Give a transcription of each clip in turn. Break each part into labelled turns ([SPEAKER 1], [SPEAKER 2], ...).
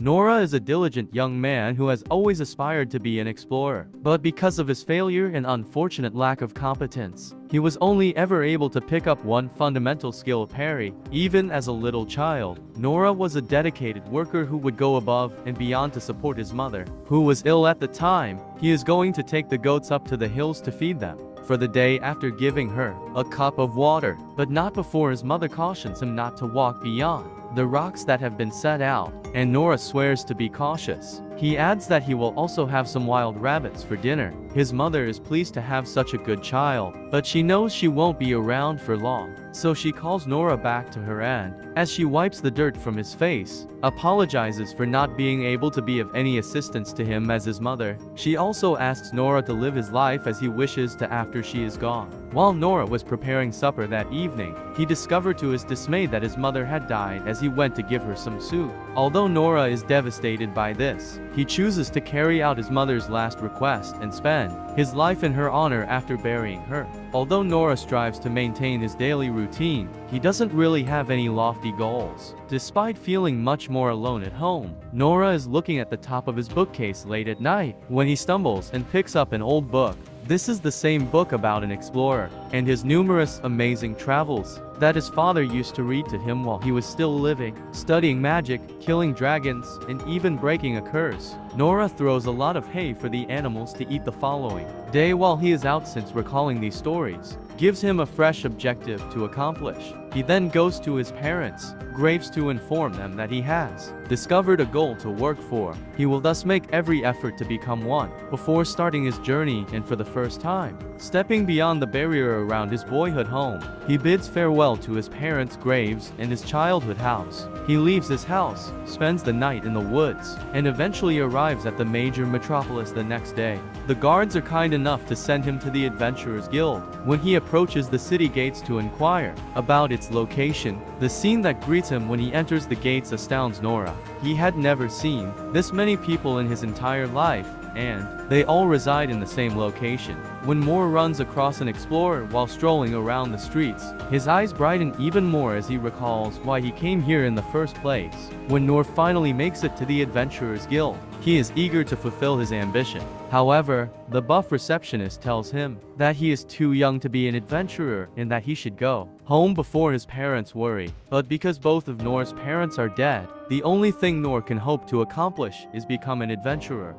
[SPEAKER 1] Nora is a diligent young man who has always aspired to be an explorer, but because of his failure and unfortunate lack of competence, he was only ever able to pick up one fundamental skill: parry. Even as a little child, Nora was a dedicated worker who would go above and beyond to support his mother, who was ill at the time. He is going to take the goats up to the hills to feed them for the day after giving her a cup of water, but not before his mother cautions him not to walk beyond the rocks that have been set out, and Nora swears to be cautious. He adds that he will also have some wild rabbits for dinner. His mother is pleased to have such a good child, but she knows she won't be around for long, so she calls Nora back to her and, as she wipes the dirt from his face, apologizes for not being able to be of any assistance to him as his mother. She also asks Nora to live his life as he wishes to after she is gone. While Nora was preparing supper that evening, he discovered to his dismay that his mother had died as he went to give her some soup. Although Nora is devastated by this, he chooses to carry out his mother's last request and spend his life in her honor after burying her. Although Nora strives to maintain his daily routine, he doesn't really have any lofty goals. Despite feeling much more alone at home, Nora is looking at the top of his bookcase late at night when he stumbles and picks up an old book. This is the same book about an explorer and his numerous amazing travels that his father used to read to him while he was still living, studying magic, killing dragons, and even breaking a curse. Nora throws a lot of hay for the animals to eat the following day while he is out, since recalling these stories gives him a fresh objective to accomplish. He then goes to his parents' graves to inform them that he has discovered a goal to work for. He will thus make every effort to become one before starting his journey, and for the first time, stepping beyond the barrier around his boyhood home, he bids farewell to his parents' graves and his childhood house. He leaves his house, spends the night in the woods, and eventually arrives at the major metropolis the next day. The guards are kind enough to send him to the Adventurers Guild. When he approaches the city gates to inquire about its location, the scene that greets him when he enters the gates astounds Nora. He had never seen this many people in his entire life, and they all reside in the same location. When Moore runs across an explorer while strolling around the streets, his eyes brighten even more as he recalls why he came here in the first place. When Noor finally makes it to the Adventurers Guild, he is eager to fulfill his ambition. However, the buff receptionist tells him that he is too young to be an adventurer and that he should go home before his parents worry. But because both of Noor's parents are dead, the only thing Noor can hope to accomplish is become an adventurer.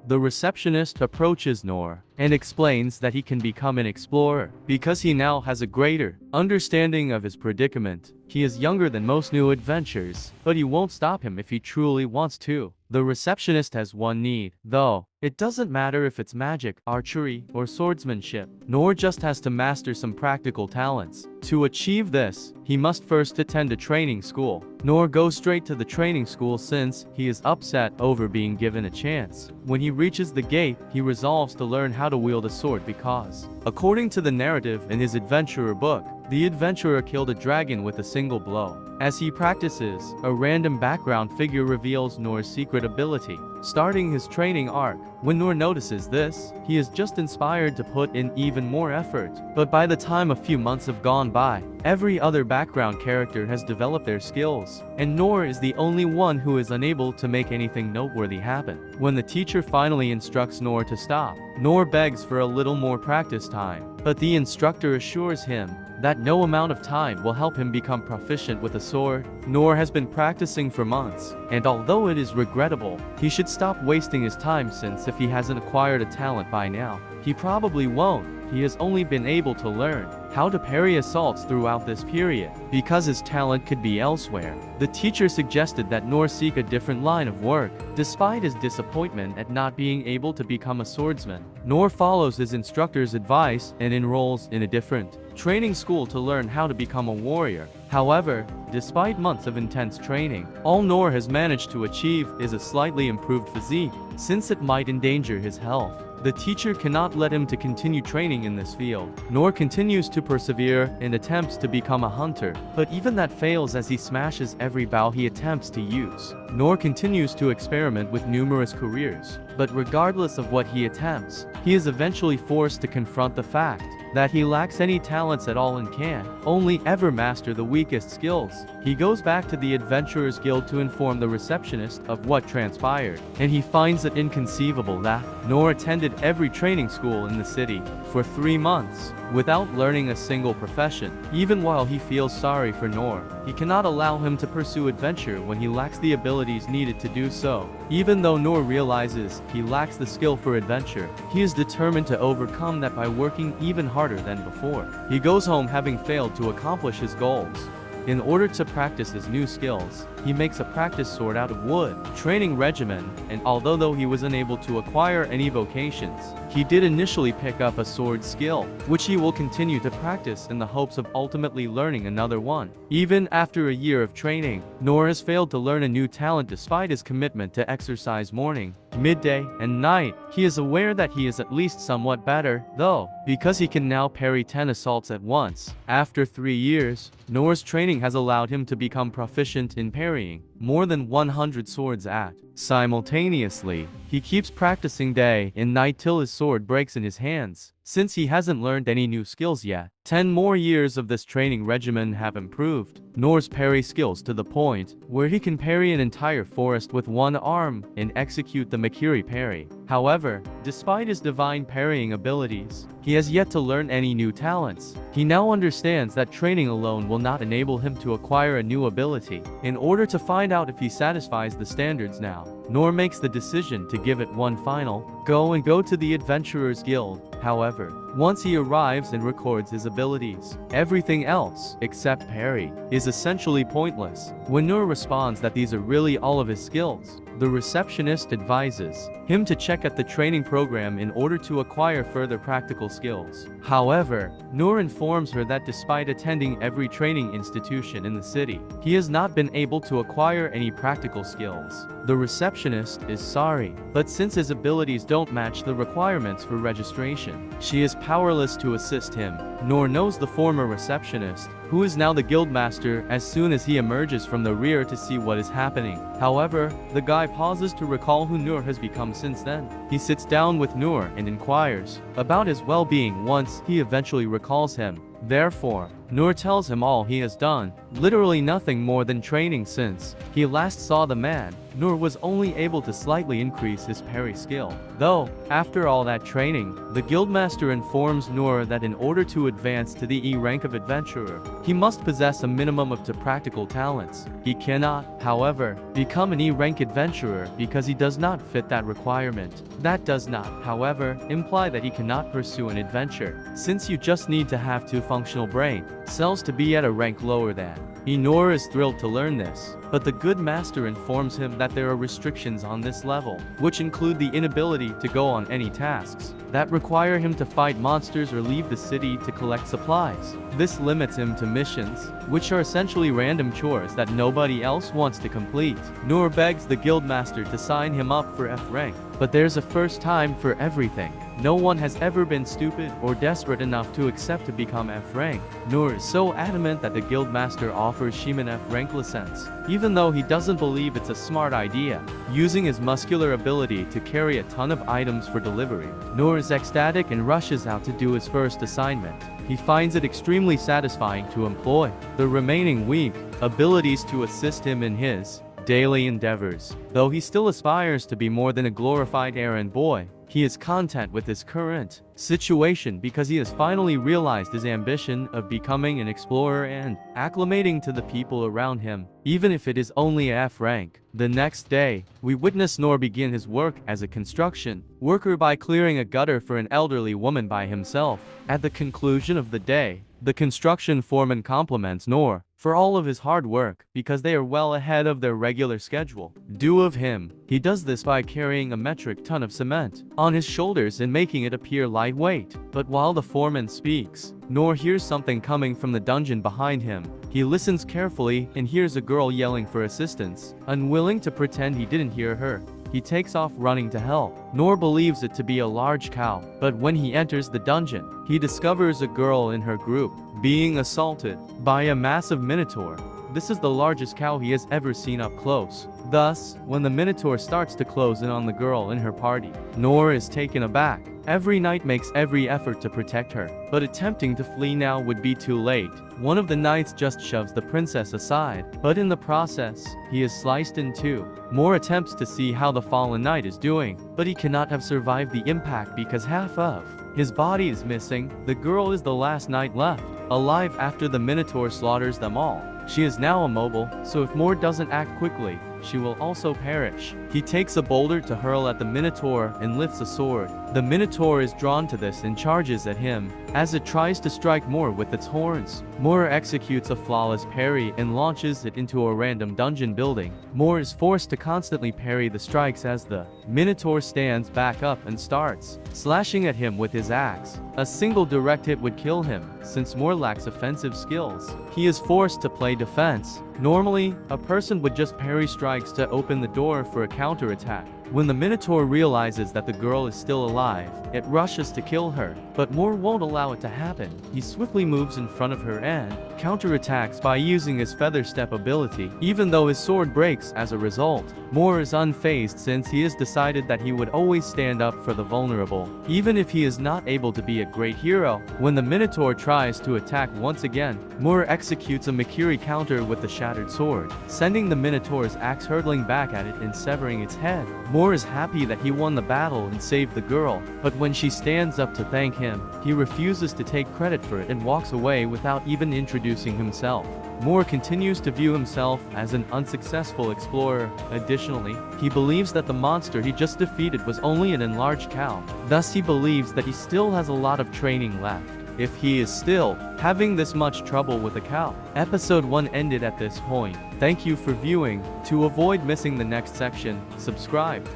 [SPEAKER 1] The receptionist approaches Noor and explains that he can become an explorer because he now has a greater understanding of his predicament. He is younger than most new adventurers, but he won't stop him if he truly wants to. The receptionist has one need, though. It doesn't matter if it's magic, archery, or swordsmanship. Noor just has to master some practical talents. To achieve this, he must first attend a training school. Noor goes straight to the training school since he is upset over being given a chance. When he reaches the gate, he resolves to learn how to wield a sword because, according to the narrative in his adventurer book, the adventurer killed a dragon with a single blow. As he practices, a random background figure reveals Noor's secret ability, starting his training arc. When Noor notices this, he is just inspired to put in even more effort. But by the time a few months have gone by, every other background character has developed their skills, and Noor is the only one who is unable to make anything noteworthy happen. When the teacher finally instructs Noor to stop, Noor begs for a little more practice time, but the instructor assures him that no amount of time will help him become proficient with a sword. Noor has been practicing for months, and although it is regrettable, he should stop wasting his time, since if he hasn't acquired a talent by now, he probably won't. He has only been able to learn how to parry assaults throughout this period, because his talent could be elsewhere. The teacher suggested that Noor seek a different line of work. Despite his disappointment at not being able to become a swordsman, Noor follows his instructor's advice and enrolls in a different training school to learn how to become a warrior. However, despite months of intense training, all Noor has managed to achieve is a slightly improved physique, since it might endanger his health. The teacher cannot let him to continue training in this field. Noor continues to persevere and attempts to become a hunter, but even that fails as he smashes every bow he attempts to use. Noor continues to experiment with numerous careers, but regardless of what he attempts, he is eventually forced to confront the fact that he lacks any talents at all and can only ever master the weakest skills. He goes back to the Adventurers Guild to inform the receptionist of what transpired, and he finds it inconceivable that Noor attended every training school in the city for 3 months without learning a single profession. Even while he feels sorry for Noor, he cannot allow him to pursue adventure when he lacks the abilities needed to do so. Even though Noor realizes he lacks the skill for adventure, he is determined to overcome that by working even harder than before. He goes home having failed to accomplish his goals. In order to practice his new skills, he makes a practice sword out of wood, training regimen, and although he was unable to acquire any vocations, he did initially pick up a sword skill, which he will continue to practice in the hopes of ultimately learning another one. Even after a year of training, Noor has failed to learn a new talent despite his commitment to exercise morning, midday, and night. He is aware that he is at least somewhat better, though, because he can now parry 10 assaults at once. After 3 years, Noor's training has allowed him to become proficient in parrying more than 100 swords simultaneously. He keeps practicing day and night till his sword breaks in his hands. Since he hasn't learned any new skills yet, 10 more years of this training regimen have improved Noor's parry skills to the point where he can parry an entire forest with one arm and execute the Makiri parry. However, despite his divine parrying abilities, he has yet to learn any new talents. He now understands that training alone will not enable him to acquire a new ability. In order to find out if he satisfies the standards now, Noor makes the decision to give it one final go to the Adventurers Guild. However, once he arrives and records his abilities, everything else, except parry, is essentially pointless. When Noor responds that these are really all of his skills, the receptionist advises him to check at the training program in order to acquire further practical skills. However, Noor informs her that despite attending every training institution in the city, he has not been able to acquire any practical skills. The receptionist is sorry, but since his abilities don't match the requirements for registration, she is powerless to assist him. Noor knows the former receptionist, who is now the guildmaster, as soon as he emerges from the rear to see what is happening. However, the guy pauses to recall who Noor has become since then. He sits down with Noor and inquires about his well-being once he eventually recalls him. Therefore, Noor tells him all he has done, literally nothing more than training since he last saw the man. Noor was only able to slightly increase his parry skill. Though, after all that training, the guildmaster informs Noor that in order to advance to the E rank of adventurer, he must possess a minimum of 2 practical talents. He cannot, however, become an E rank adventurer because he does not fit that requirement. That does not, however, imply that he cannot pursue an adventure, since you just need to have 2 functional brain cells to be at a rank lower than. Noor is thrilled to learn this, but the good master informs him that there are restrictions on this level, which include the inability to go on any tasks that require him to fight monsters or leave the city to collect supplies. This limits him to missions, which are essentially random chores that nobody else wants to complete. Noor begs the guildmaster to sign him up for F rank, but there's a first time for everything. No one has ever been stupid or desperate enough to accept to become F rank. Noor is so adamant that the guildmaster offers Shiman F rank license, even though he doesn't believe it's a smart idea. Using his muscular ability to carry a ton of items for delivery, Noor is ecstatic and rushes out to do his first assignment. He finds it extremely satisfying to employ the remaining weak abilities to assist him in his daily endeavors. Though he still aspires to be more than a glorified errand boy, he is content with his current situation because he has finally realized his ambition of becoming an explorer and acclimating to the people around him, even if it is only F rank. The next day, we witness Noor begin his work as a construction worker by clearing a gutter for an elderly woman by himself. At the conclusion of the day, the construction foreman compliments Noor for all of his hard work because they are well ahead of their regular schedule. Due of him, he does this by carrying a metric ton of cement on his shoulders and making it appear lightweight. But while the foreman speaks, Noor hears something coming from the dungeon behind him. He listens carefully and hears a girl yelling for assistance. Unwilling to pretend he didn't hear her, he takes off running to help. Noor believes it to be a large cow, but when he enters the dungeon, he discovers a girl in her group being assaulted by a massive minotaur. This is the largest cow he has ever seen up close. Thus, when the Minotaur starts to close in on the girl in her party, Nor is taken aback. Every knight makes every effort to protect her, but attempting to flee now would be too late. One of the knights just shoves the princess aside, but in the process, he is sliced in two. Mor attempts to see how the fallen knight is doing, but he cannot have survived the impact because half of his body is missing. The girl is the last knight left, alive after the Minotaur slaughters them all. She is now immobile, so if Mor doesn't act quickly, she will also perish. He takes a boulder to hurl at the Minotaur and lifts a sword. The Minotaur is drawn to this and charges at him, as it tries to strike Mor with its horns. Mor executes a flawless parry and launches it into a random dungeon building. Mor is forced to constantly parry the strikes as the Minotaur stands back up and starts slashing at him with his axe. A single direct hit would kill him, since Mor lacks offensive skills. He is forced to play defense. Normally, a person would just parry strikes to open the door for a counterattack. When the Minotaur realizes that the girl is still alive, it rushes to kill her, but Mor won't allow it to happen. He swiftly moves in front of her and counterattacks by using his feather step ability, even though his sword breaks as a result. Mor is unfazed since he has decided that he would always stand up for the vulnerable, even if he is not able to be a great hero. When the Minotaur tries to attack once again, Mor executes a Makiri counter with the shattered sword, sending the Minotaur's axe hurtling back at it and severing its head. Mor is happy that he won the battle and saved the girl, but when she stands up to thank him, he refuses to take credit for it and walks away without even introducing himself. Mor continues to view himself as an unsuccessful explorer. Additionally, he believes that the monster he just defeated was only an enlarged cow. Thus he believes that he still has a lot of training left, if he is still having this much trouble with a cow. Episode 1 ended at this point. Thank you for viewing. To avoid missing the next section, subscribe.